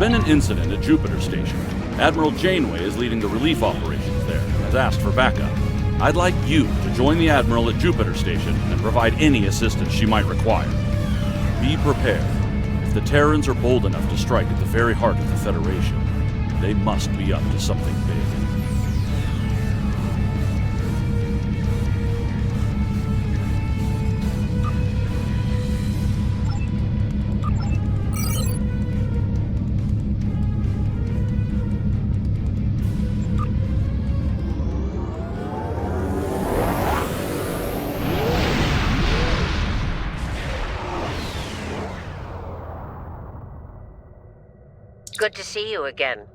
been an incident at Jupiter Station. Admiral Janeway is leading the relief operations there and has asked for backup. I'd like you to join the Admiral at Jupiter Station and provide any assistance she might require. Be prepared. If the Terrans are bold enough to strike at the very heart of the Federation, they must be up to something big. Good to see you again.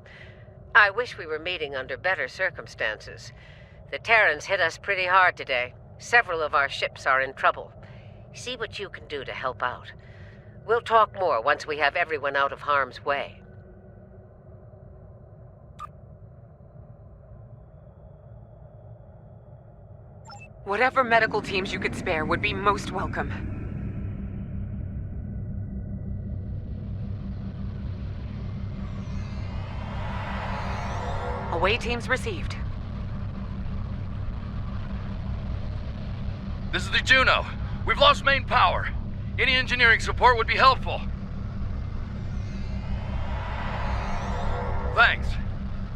I wish we were meeting under better circumstances. The Terrans hit us pretty hard today. Several of our ships are in trouble. See what you can do to help out. We'll talk more once we have everyone out of harm's way. Whatever medical teams you could spare would be most welcome. Away teams received. This is the Juno. We've lost main power. Any engineering support would be helpful. Thanks.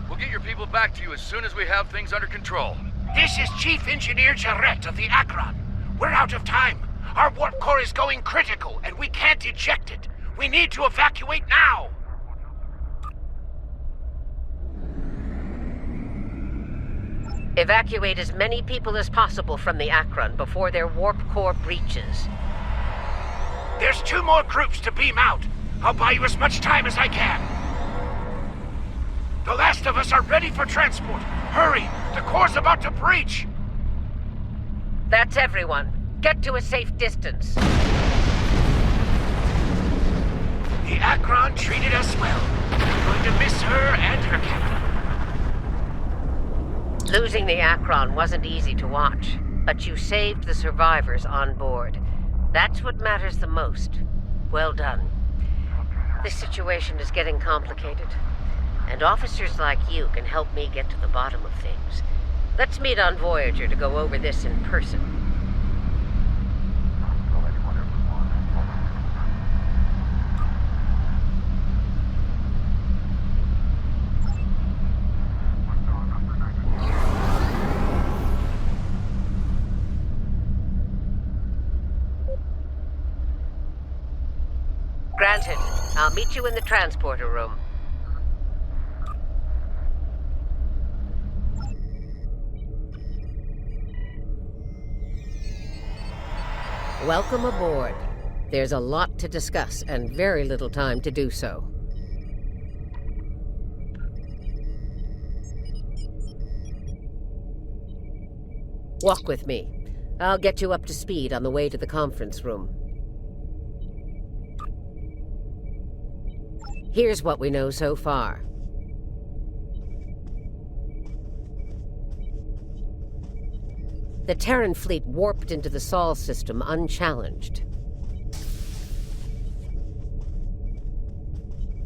We'll get your people back to you as soon as we have things under control. This is Chief Engineer Jarrett of the Akron. We're out of time. Our warp core is going critical, and we can't eject it. We need to evacuate now! Evacuate as many people as possible from the Akron before their warp core breaches. There's 2 more groups to beam out. I'll buy you as much time as I can. The last of us are ready for transport. Hurry! The core's about to breach! That's everyone. Get to a safe distance. The Akron treated us well. We're going to miss her and her captain. Losing the Akron wasn't easy to watch, but you saved the survivors on board. That's what matters the most. Well done. This situation is getting complicated, and officers like you can help me get to the bottom of things. Let's meet on Voyager to go over this in person. Granted. I'll meet you in the transporter room. Welcome aboard. There's a lot to discuss and very little time to do so. Walk with me. I'll get you up to speed on the way to the conference room. Here's what we know so far. The Terran fleet warped into the Sol system unchallenged.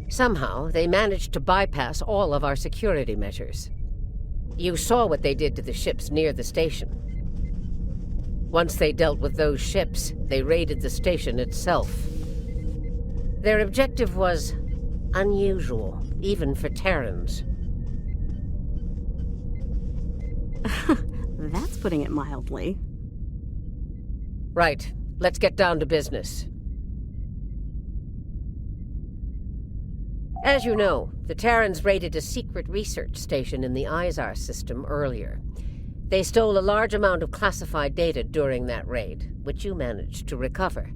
Somehow, they managed to bypass all of our security measures. You saw what they did to the ships near the station. Once they dealt with those ships, they raided the station itself. Their objective was unusual, even for Terrans. That's putting it mildly. Right. Let's get down to business. As you know, the Terrans raided a secret research station in the Izar system earlier. They stole a large amount of classified data during that raid, which you managed to recover.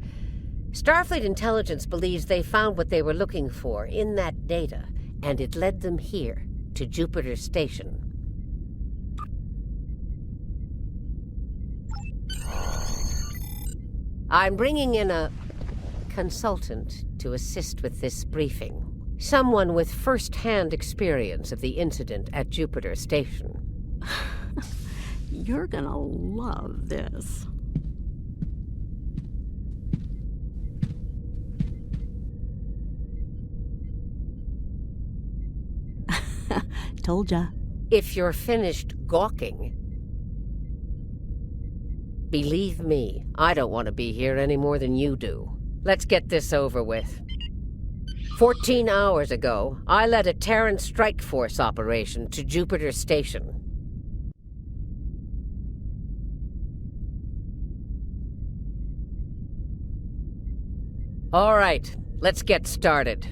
Starfleet intelligence believes they found what they were looking for in that data, and it led them here, to Jupiter Station. I'm bringing in a consultant to assist with this briefing. Someone with first-hand experience of the incident at Jupiter Station. You're gonna love this. Told ya. If you're finished gawking... Believe me, I don't want to be here any more than you do. Let's get this over with. 14 hours ago, I led a Terran strike force operation to Jupiter Station. All right, let's get started.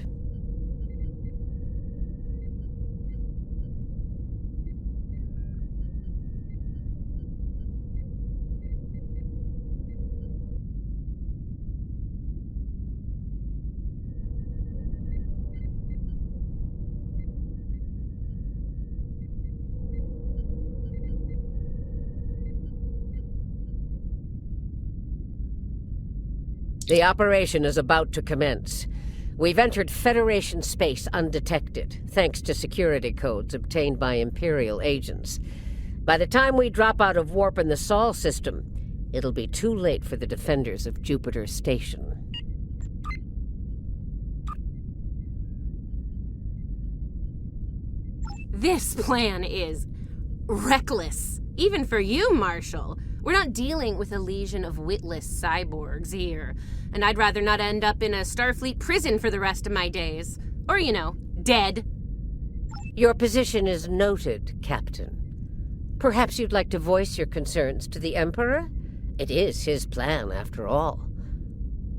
The operation is about to commence. We've entered Federation space undetected, thanks to security codes obtained by Imperial agents. By the time we drop out of warp in the Sol system, it'll be too late for the defenders of Jupiter Station. This plan is reckless, even for you, Marshal. We're not dealing with a legion of witless cyborgs here, and I'd rather not end up in a Starfleet prison for the rest of my days. Or, dead. Your position is noted, Captain. Perhaps you'd like to voice your concerns to the Emperor? It is his plan, after all.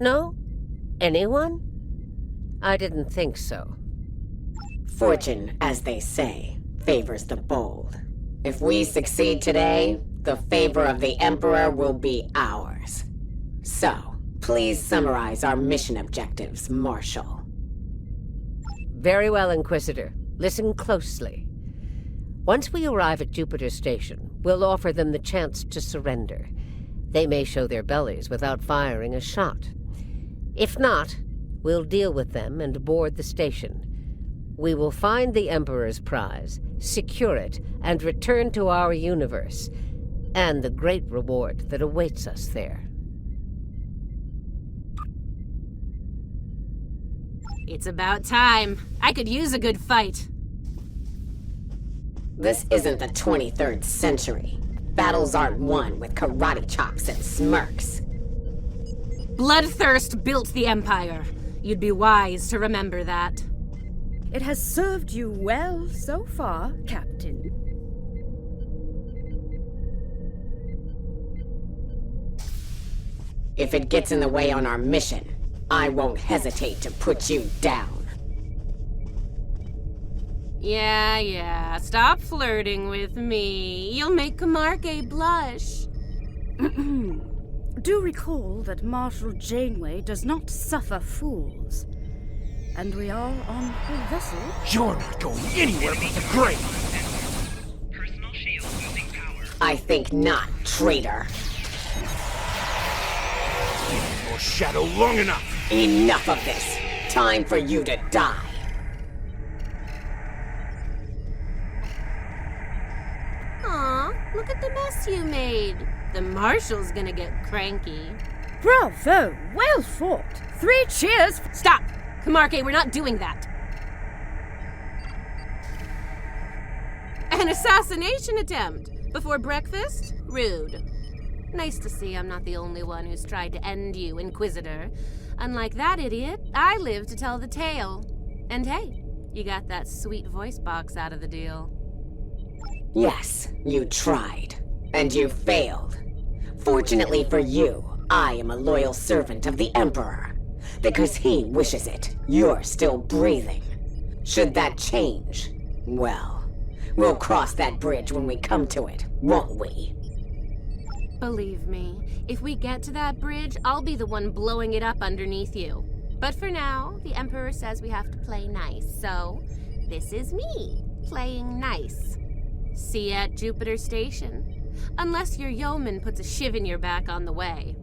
No? Anyone? I didn't think so. Fortune, as they say, favors the bold. If we succeed today, the favor of the Emperor will be ours. So, please summarize our mission objectives, Marshal. Very well, Inquisitor. Listen closely. Once we arrive at Jupiter Station, we'll offer them the chance to surrender. They may show their bellies without firing a shot. If not, we'll deal with them and board the station. We will find the Emperor's prize, secure it, and return to our universe, and the great reward that awaits us there. It's about time. I could use a good fight. This isn't the 23rd century. Battles aren't won with karate chops and smirks. Bloodthirst built the Empire. You'd be wise to remember that. It has served you well so far, Captain. If it gets in the way on our mission, I won't hesitate to put you down. Yeah, stop flirting with me. You'll make Kamarke blush. Do recall that Marshal Janeway does not suffer fools. And we are on her vessel. You're not going anywhere but the grave! Personal shield losing power. I think not, traitor. Your shadow long enough! Enough of this! Time for you to die! Aw, look at the mess you made. The Marshal's gonna get cranky. Bravo! Well fought! 3 cheers! Stop! Kamarke, we're not doing that. An assassination attempt? Before breakfast? Rude. Nice to see I'm not the only one who's tried to end you, Inquisitor. Unlike that idiot, I live to tell the tale. And hey, you got that sweet voice box out of the deal. Yes, you tried. And you failed. Fortunately for you, I am a loyal servant of the Emperor. Because he wishes it, you're still breathing. Should that change, well, we'll cross that bridge when we come to it, won't we? Believe me, if we get to that bridge, I'll be the one blowing it up underneath you. But for now, the Emperor says we have to play nice, so this is me, playing nice. See you at Jupiter Station. Unless your yeoman puts a shiv in your back on the way.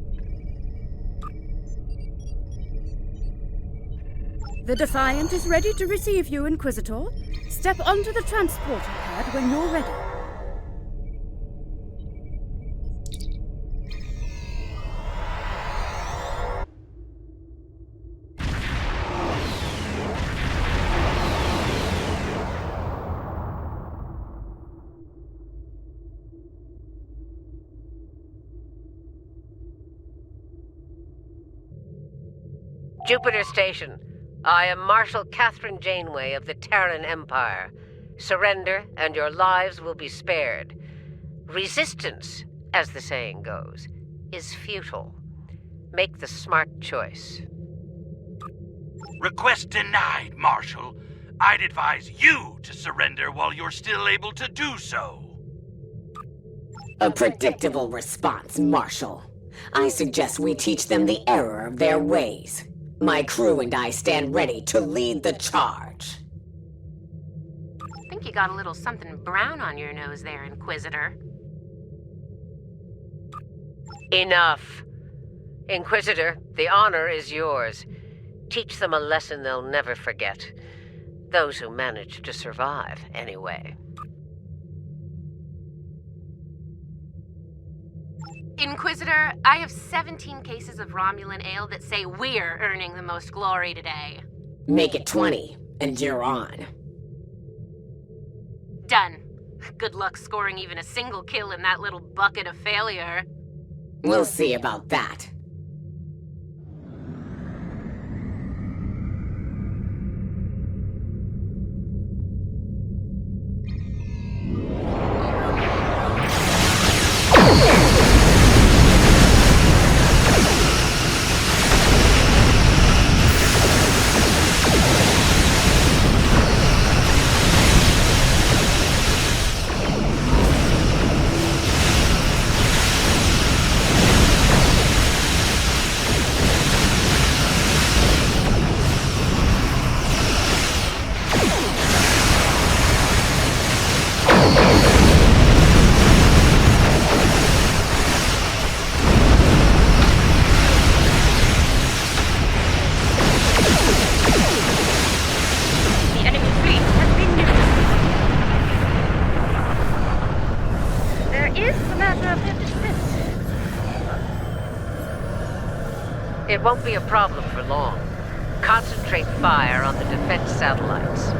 The Defiant is ready to receive you, Inquisitor. Step onto the transporter pad when you're ready. Jupiter Station. I am Marshal Kathryn Janeway of the Terran Empire. Surrender, and your lives will be spared. Resistance, as the saying goes, is futile. Make the smart choice. Request denied, Marshal. I'd advise you to surrender while you're still able to do so. A predictable response, Marshal. I suggest we teach them the error of their ways. My crew and I stand ready to lead the charge. I think you got a little something brown on your nose there, Inquisitor. Enough. Inquisitor, the honor is yours. Teach them a lesson they'll never forget. Those who manage to survive, anyway. Inquisitor, I have 17 cases of Romulan ale that say we're earning the most glory today. Make it 20, and you're on. Done. Good luck scoring even a single kill in that little bucket of failure. We'll see about that. It won't be a problem for long. Concentrate fire on the defense satellites.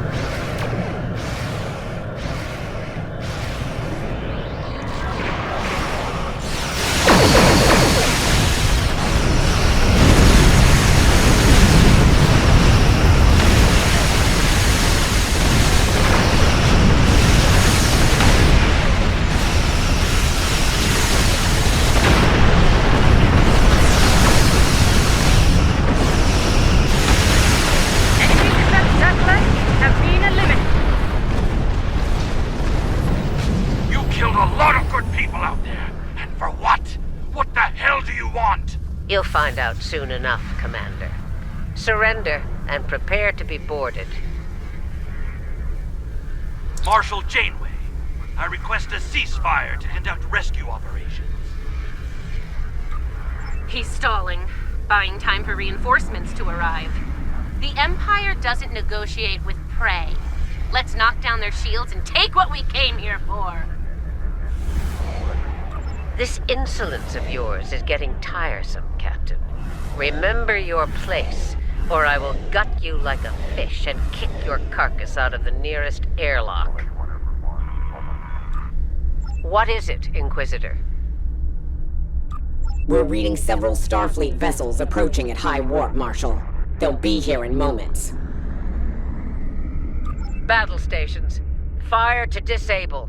You'll find out soon enough, Commander. Surrender and prepare to be boarded. Marshal Janeway, I request a ceasefire to conduct rescue operations. He's stalling, buying time for reinforcements to arrive. The Empire doesn't negotiate with prey. Let's knock down their shields and take what we came here for. This insolence of yours is getting tiresome, Captain. Remember your place, or I will gut you like a fish and kick your carcass out of the nearest airlock. What is it, Inquisitor? We're reading several Starfleet vessels approaching at high warp, Marshal. They'll be here in moments. Battle stations. Fire to disable.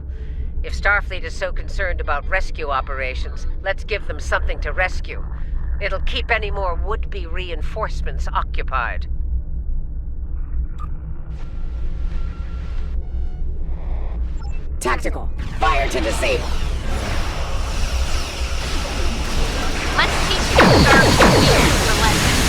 If Starfleet is so concerned about rescue operations, let's give them something to rescue. It'll keep any more would-be reinforcements occupied. Tactical. Fire to disable. Let's teach you Starfleet the lesson.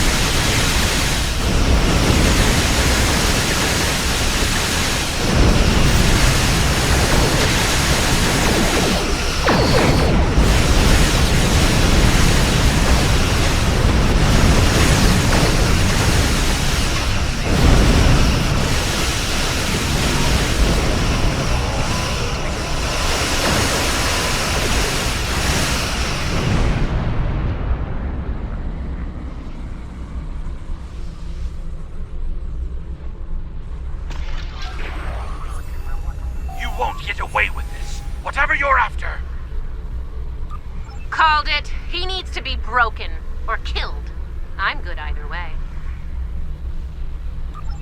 Called it. He needs to be broken. Or killed. I'm good either way.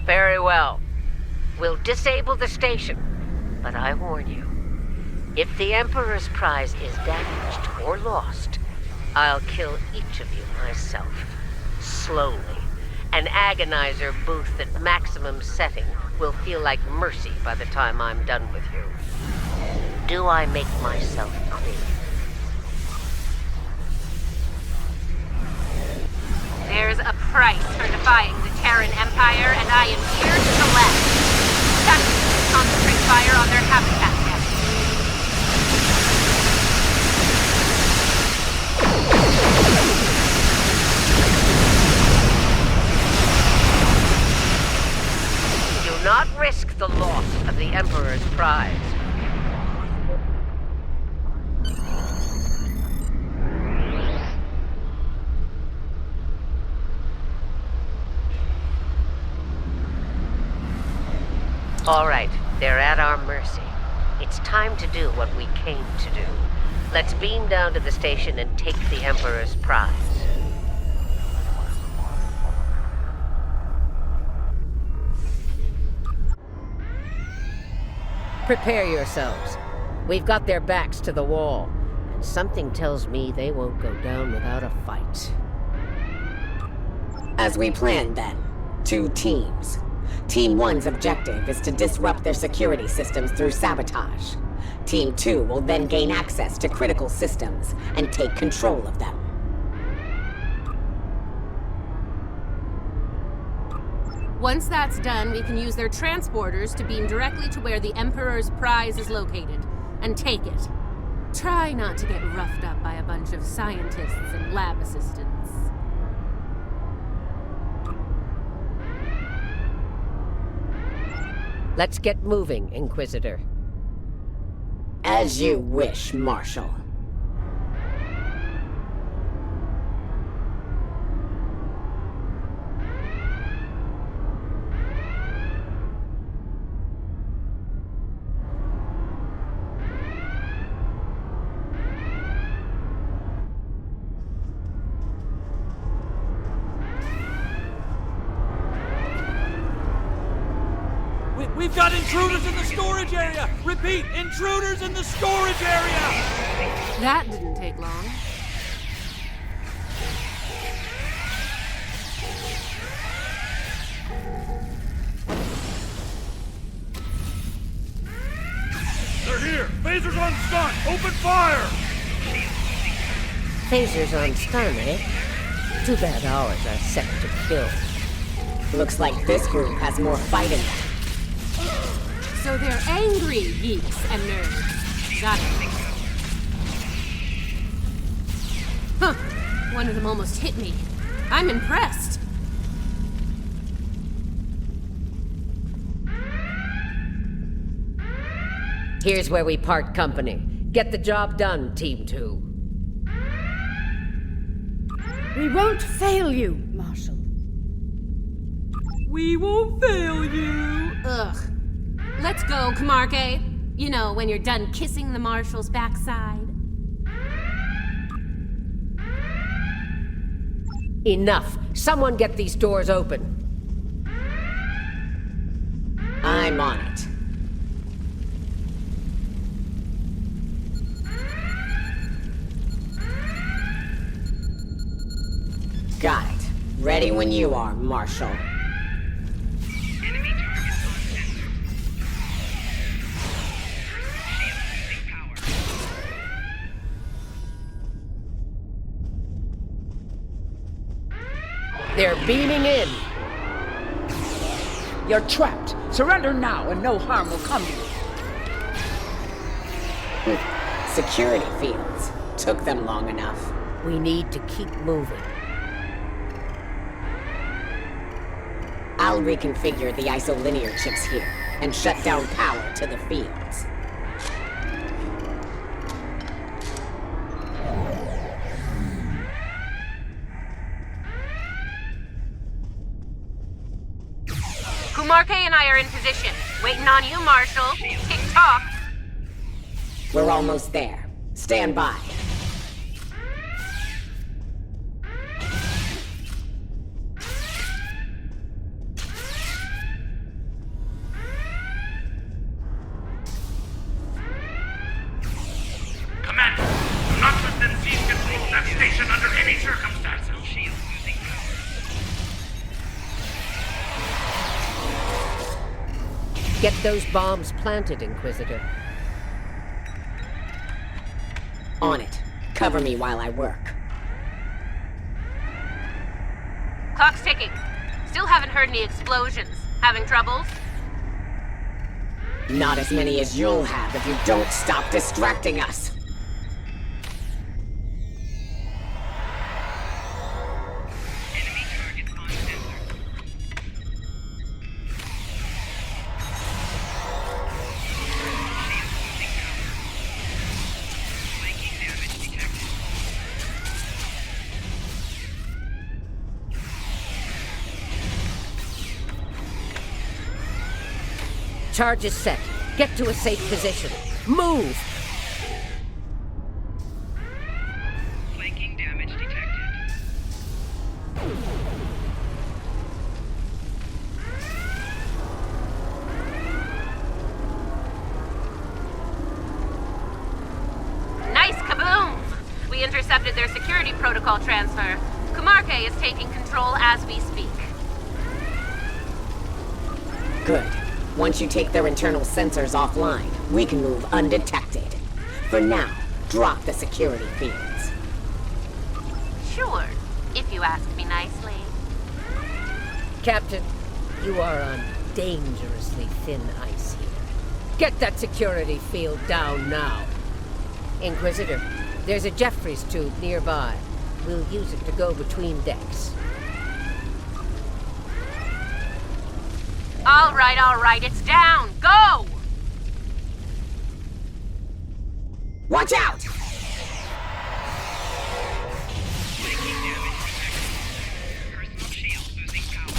Very well. We'll disable the station, but I warn you, if the Emperor's prize is damaged or lost, I'll kill each of you myself, slowly. An agonizer booth at maximum setting will feel like mercy by the time I'm done with you. Do I make myself clear? There's a price for defying the Terran Empire, and I am here to collect. Tactics concentrate fire on their habitat nest. Do not risk the loss of the Emperor's prize. All right, they're at our mercy. It's time to do what we came to do. Let's beam down to the station and take the Emperor's prize. Prepare yourselves. We've got their backs to the wall, and something tells me they won't go down without a fight. As we planned then, 2 teams. Team 1's objective is to disrupt their security systems through sabotage. Team 2 will then gain access to critical systems and take control of them. Once that's done, we can use their transporters to beam directly to where the Emperor's prize is located, and take it. Try not to get roughed up by a bunch of scientists and lab assistants. Let's get moving, Inquisitor. As you wish, Marshal. We've got intruders in the storage area! Repeat, intruders in the storage area! That didn't take long. They're here! Phasers on stun! Open fire! Phasers on stun, eh? Too bad ours are set to kill. Looks like this group has more fight in them. So they're angry geeks and nerds. Got it. Huh. One of them almost hit me. I'm impressed. Here's where we part company. Get the job done, Team 2. We won't fail you, Marshal. We won't fail you! Ugh. Let's go, Camarque. You know, when you're done kissing the Marshal's backside. Enough. Someone get these doors open. I'm on it. Got it. Ready when you are, Marshal. Enemy targets on sensor. Shields losing power. They're beaming in. You're trapped. Surrender now and no harm will come to you. Security fields. Took them long enough. We need to keep moving. I'll reconfigure the isolinear chips here and shut down power to the fields. Camarque and I are in position. Waiting on you, Marshal. Tick-tock. We're almost there. Stand by. Get those bombs planted, Inquisitor. On it. Cover me while I work. Clock's ticking. Still haven't heard any explosions. Having troubles? Not as many as you'll have if you don't stop distracting us. Enemy target on sensor. Flanking damage detected. Charge is set. Get to a safe position. Move! Flanking damage detected. Nice kaboom! We intercepted their security protocol transfer. Kumarke is taking control as we speak. Good. Once you take their internal sensors offline, we can move undetected. For now, drop the security fields. Sure, if you ask me nicely. Captain, you are on dangerously thin ice here. Get that security field down now. Inquisitor, there's a Jeffries tube nearby. We'll use it to go between decks. All right, it's down. Go! Watch out! Flanking damage detected. Personal shield losing power.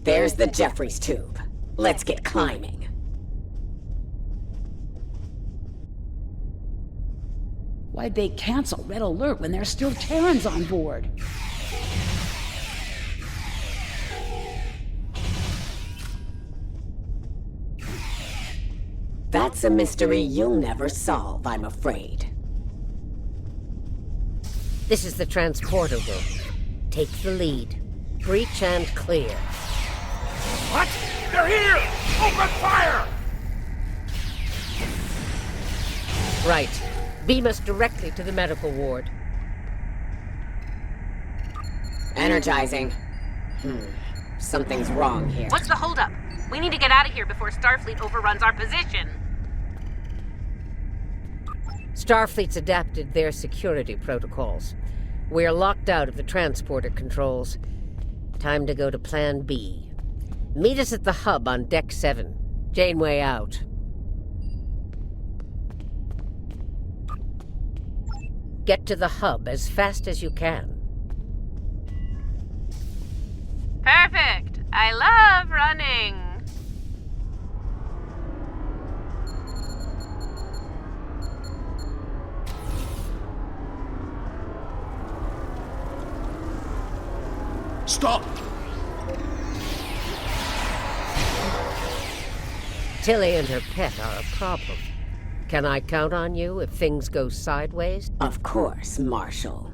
There's the Jeffries tube. Let's get climbing. Why'd they cancel Red Alert when there's still Terrans on board? That's a mystery you'll never solve, I'm afraid. This is the transporter room. Take the lead. Breach and clear. What? They're here! Open fire! Right. Beam us directly to the medical ward. Energizing. Something's wrong here. What's the holdup? We need to get out of here before Starfleet overruns our position. Starfleet's adapted their security protocols. We're locked out of the transporter controls. Time to go to Plan B. Meet us at the hub on Deck 7. Janeway out. Get to the hub as fast as you can. Perfect. I love running. Stop! Tilly and her pet are a problem. Can I count on you if things go sideways? Of course, Marshal.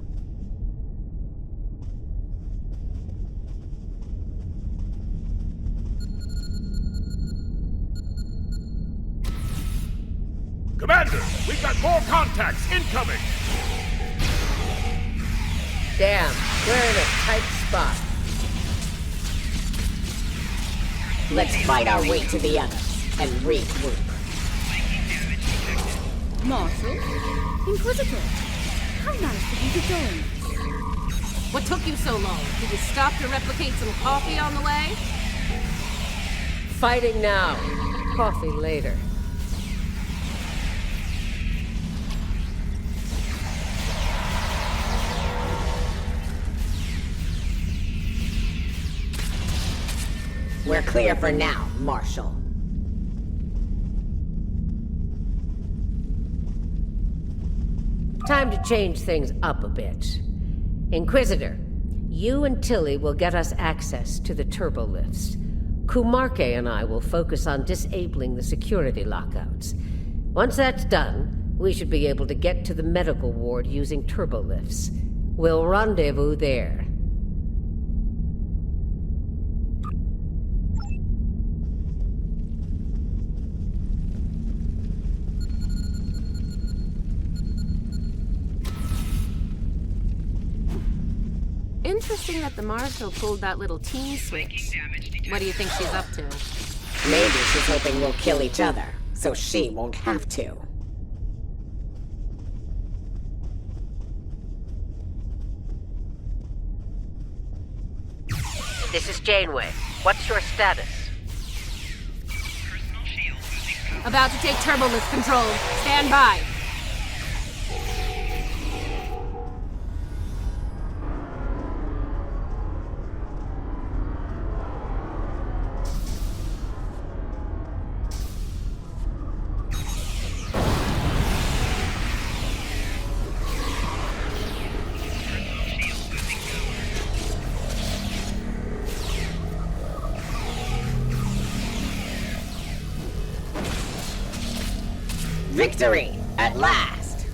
Commander, we got more contacts incoming! Damn, we're in a tight spot. Let's fight our way to the others and regroup. Marshal? Inquisitor? How nice of you to join. What took you so long? Did you stop to replicate some coffee on the way? Fighting now. Coffee later. We're clear for now, Marshal. Time to change things up a bit. Inquisitor, you and Tilly will get us access to the turbolifts. Kumarke and I will focus on disabling the security lockouts. Once that's done, we should be able to get to the medical ward using turbolifts. We'll rendezvous there. Interesting that the Marshal pulled that little team switch. What do you think she's up to? Maybe she's hoping we'll kill each other, so she won't have to. This is Janeway. What's your status? About to take turbolift control. Stand by. Victory! At last!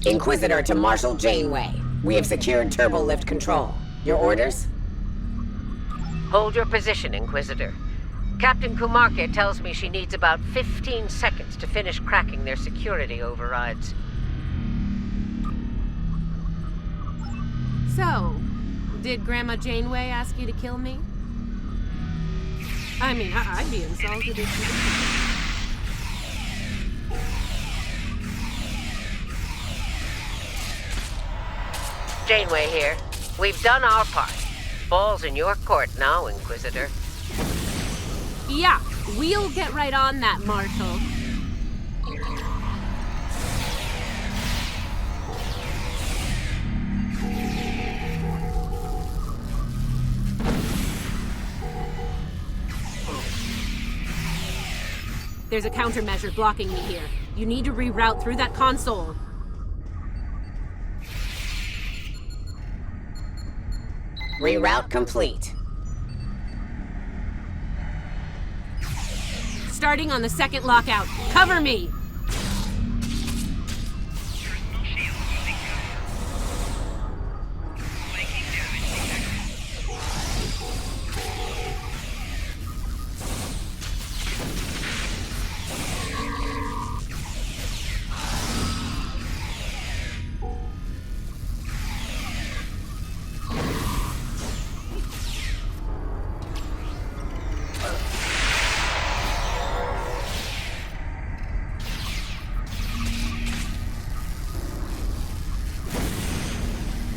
Inquisitor to Marshal Janeway. We have secured turbolift control. Your orders? Hold your position, Inquisitor. Captain Kumarke tells me she needs about 15 seconds to finish cracking their security overrides. So, did Grandma Janeway ask you to kill me? I mean, I'd be insulted if she didn't. Janeway here. We've done our part. Ball's in your court now, Inquisitor. Yeah, we'll get right on that, Marshal. There's a countermeasure blocking me here. You need to reroute through that console. Reroute complete. Starting on the second lockout. Cover me!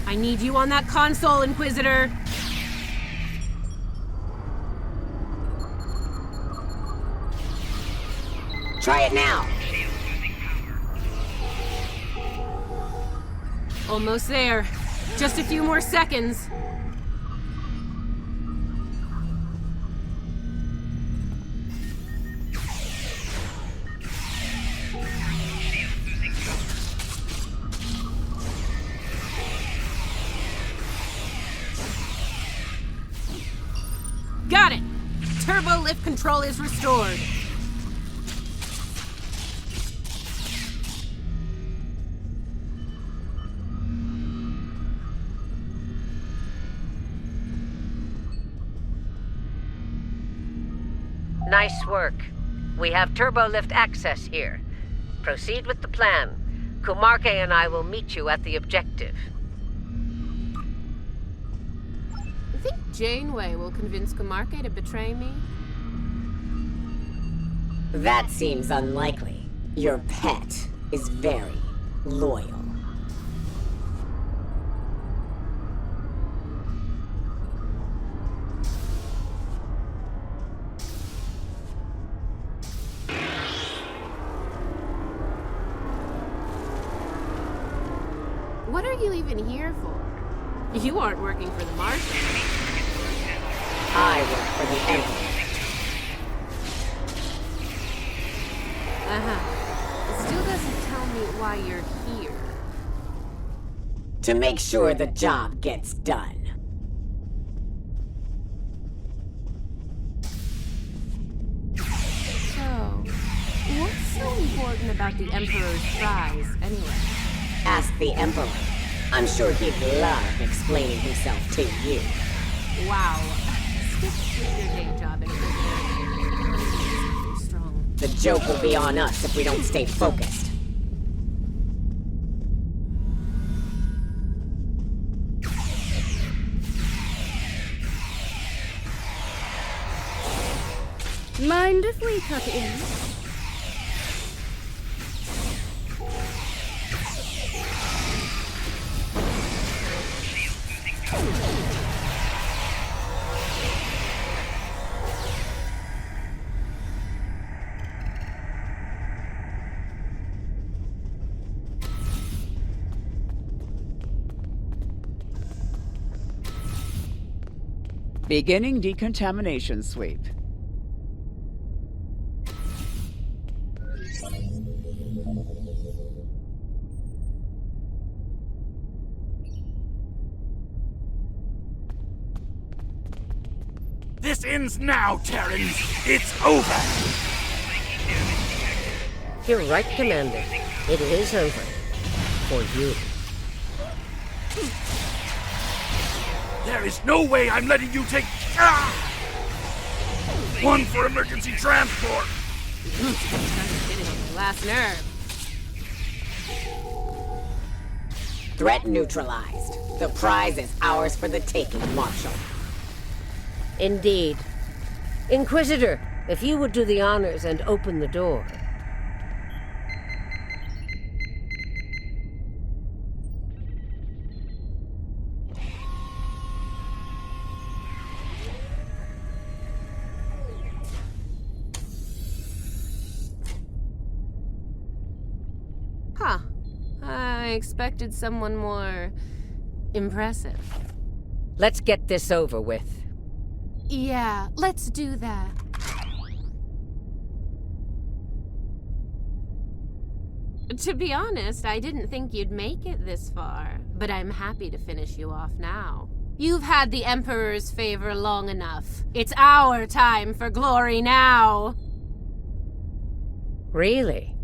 I need you on that console, Inquisitor! Try it now! Almost there. Just a few more seconds. Got it! Turbo lift control is restored. Nice work. We have turbolift access here. Proceed with the plan. Kumarke and I will meet you at the objective. You think Janeway will convince Kumarke to betray me? That seems unlikely. Your pet is very loyal. What are you even here for? You aren't working for the Martians. I work for the Emperor. It still doesn't tell me why you're here. To make sure the job gets done. so important about the Emperor's prize, anyway? Ask the Emperor. I'm sure he'd love explaining himself to you. Wow. Stick with your day job, Inquisitor. Strong. The joke will be on us if we don't stay focused. Mind if we cut in? Beginning decontamination sweep. This ends now, Terrans! It's over! You're right, Commander. It is over. For you. There is no way I'm letting you take... Ah! One for emergency transport! Getting on the last nerve. Threat neutralized. The prize is ours for the taking, Marshal. Indeed. Inquisitor, if you would do the honors and open the door. Huh. I expected someone more impressive. Let's get this over with. Yeah, let's do that. To be honest, I didn't think you'd make it this far, but I'm happy to finish you off now. You've had the Emperor's favor long enough. It's our time for glory now! Really?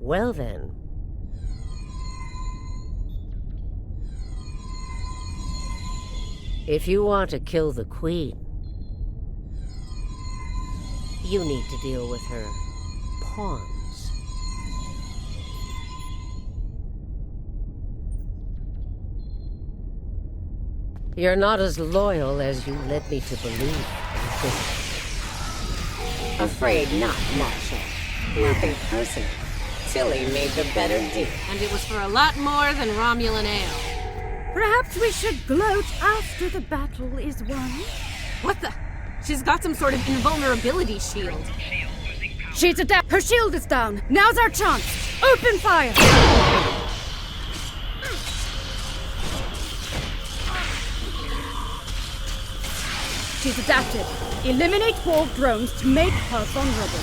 Well then. If you want to kill the Queen, you need to deal with her pawns. You're not as loyal as you led me to believe. Afraid not, Marshal. Nothing personal. Tilly made the better deal. And it was for a lot more than Romulan ale. Perhaps we should gloat after the battle is won? What the? She's got some sort of invulnerability shield. She's adapted. Her shield is down. Now's our chance. Open fire! She's adapted. Eliminate wall drones to make her vulnerable.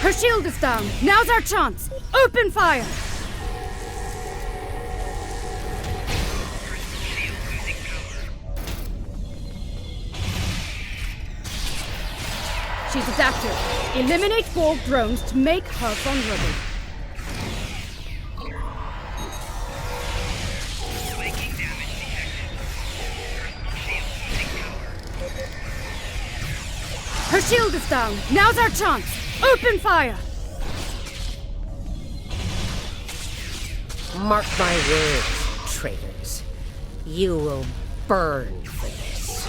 Her shield is down. Now's our chance. Open fire! She's adapted. Eliminate wall drones to make her vulnerable. Her shield is down. Now's our chance. Open fire! Mark my words, traitors. You will burn for this.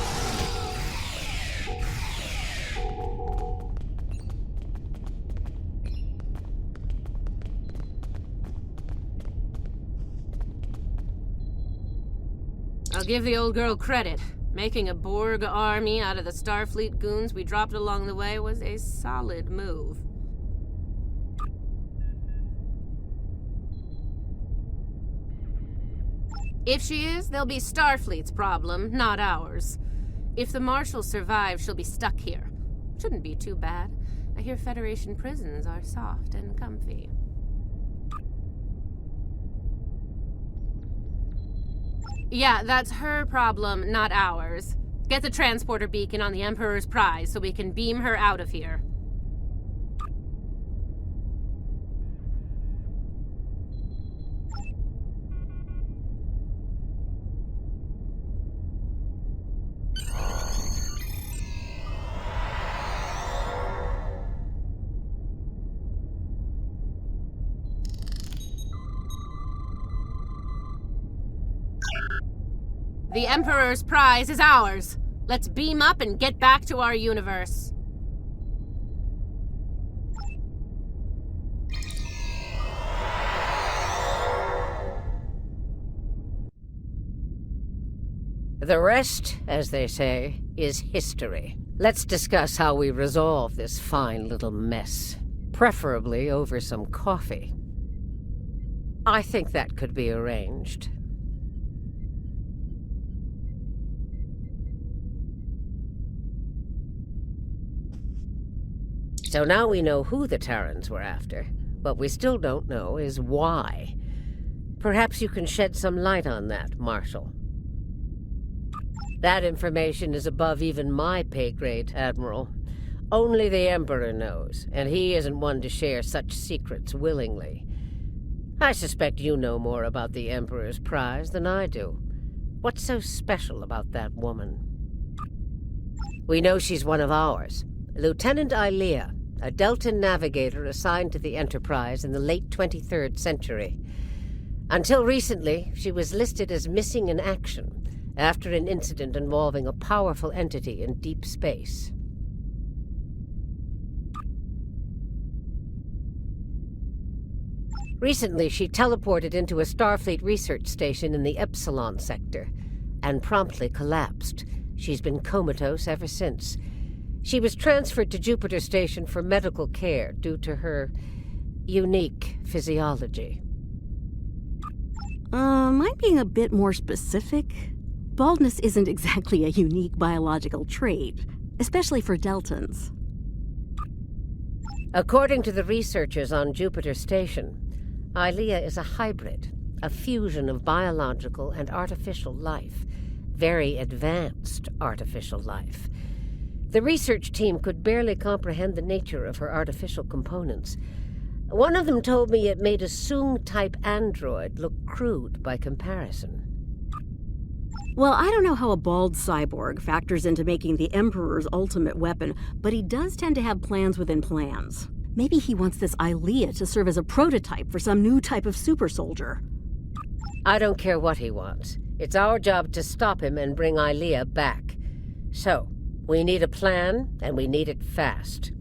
I'll give the old girl credit. Making a Borg army out of the Starfleet goons we dropped along the way was a solid move. If she is, they'll be Starfleet's problem, not ours. If the Marshal survives, she'll be stuck here. Shouldn't be too bad. I hear Federation prisons are soft and comfy. Yeah, that's her problem, not ours. Get the transporter beacon on the Emperor's prize so we can beam her out of here. The Emperor's prize is ours. Let's beam up and get back to our universe. The rest, as they say, is history. Let's discuss how we resolve this fine little mess, preferably over some coffee. I think that could be arranged. So now we know who the Terrans were after. What we still don't know is why. Perhaps you can shed some light on that, Marshal. That information is above even my pay grade, Admiral. Only the Emperor knows, and he isn't one to share such secrets willingly. I suspect you know more about the Emperor's prize than I do. What's so special about that woman? We know she's one of ours. Lieutenant Ilea, a Deltan navigator assigned to the Enterprise in the late 23rd century. Until recently, she was listed as missing in action after an incident involving a powerful entity in deep space. Recently, she teleported into a Starfleet research station in the Epsilon sector and promptly collapsed. She's been comatose ever since. She was transferred to Jupiter Station for medical care due to her unique physiology. Am I being a bit more specific? Baldness isn't exactly a unique biological trait, especially for Deltans. According to the researchers on Jupiter Station, Ilea is a hybrid, a fusion of biological and artificial life. Very advanced artificial life. The research team could barely comprehend the nature of her artificial components. One of them told me it made a Soong-type android look crude by comparison. Well, I don't know how a bald cyborg factors into making the Emperor's ultimate weapon, but he does tend to have plans within plans. Maybe he wants this Ilea to serve as a prototype for some new type of super soldier. I don't care what he wants. It's our job to stop him and bring Ilea back. So, we need a plan, and we need it fast.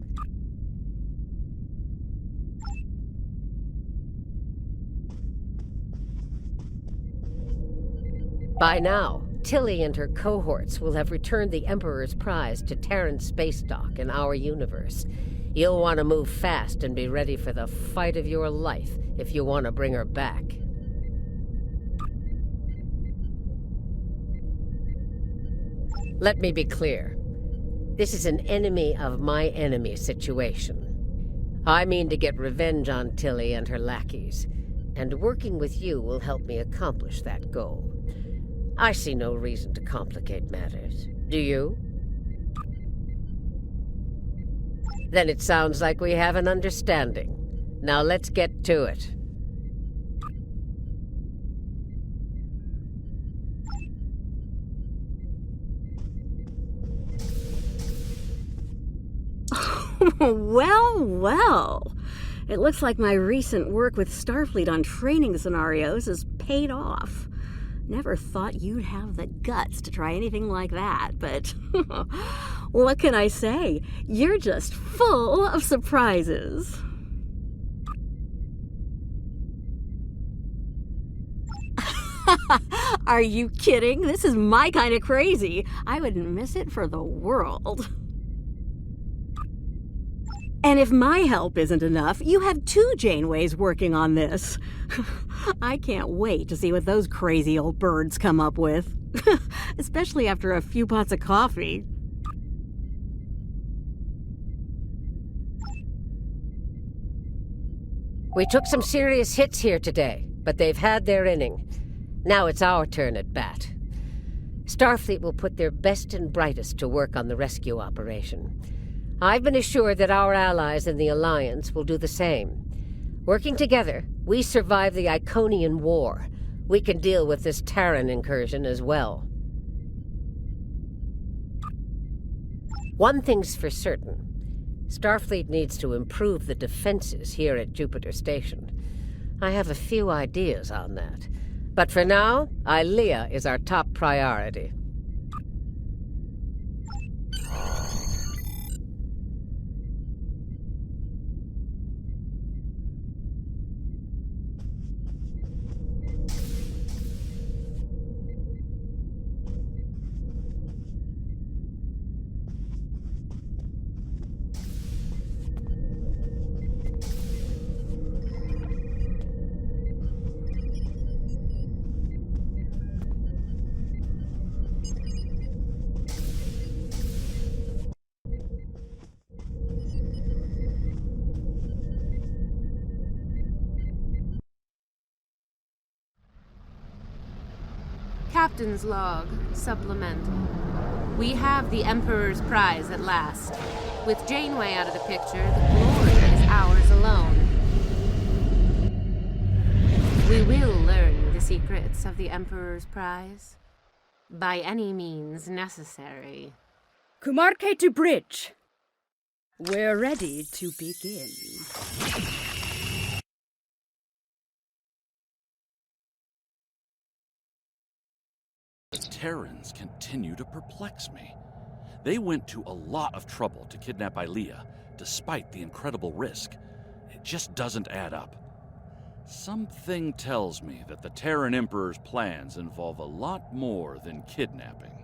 By now, Tilly and her cohorts will have returned the Emperor's prize to Terran space dock in our universe. You'll want to move fast and be ready for the fight of your life if you want to bring her back. Let me be clear. This is an enemy of my enemy situation. I mean to get revenge on Tilly and her lackeys, and working with you will help me accomplish that goal. I see no reason to complicate matters. Do you? Then it sounds like we have an understanding. Now let's get to it. Well, well. It looks like my recent work with Starfleet on training scenarios has paid off. Never thought you'd have the guts to try anything like that, but what can I say? You're just full of surprises. Are you kidding? This is my kind of crazy. I wouldn't miss it for the world. And if my help isn't enough, you have 2 Janeways working on this. I can't wait to see what those crazy old birds come up with. Especially after a few pots of coffee. We took some serious hits here today, but they've had their inning. Now it's our turn at bat. Starfleet will put their best and brightest to work on the rescue operation. I've been assured that our allies in the Alliance will do the same. Working together, we survive the Iconian War. We can deal with this Terran incursion as well. One thing's for certain. Starfleet needs to improve the defenses here at Jupiter Station. I have a few ideas on that. But for now, Ilea is our top priority. Captain's log, supplemental. We have the Emperor's prize at last. With Janeway out of the picture, the glory is ours alone. We will learn the secrets of the Emperor's prize. By any means necessary. Kumarke to bridge. We're ready to begin. The Terrans continue to perplex me. They went to a lot of trouble to kidnap Ilea, despite the incredible risk. It just doesn't add up. Something tells me that the Terran Emperor's plans involve a lot more than kidnapping.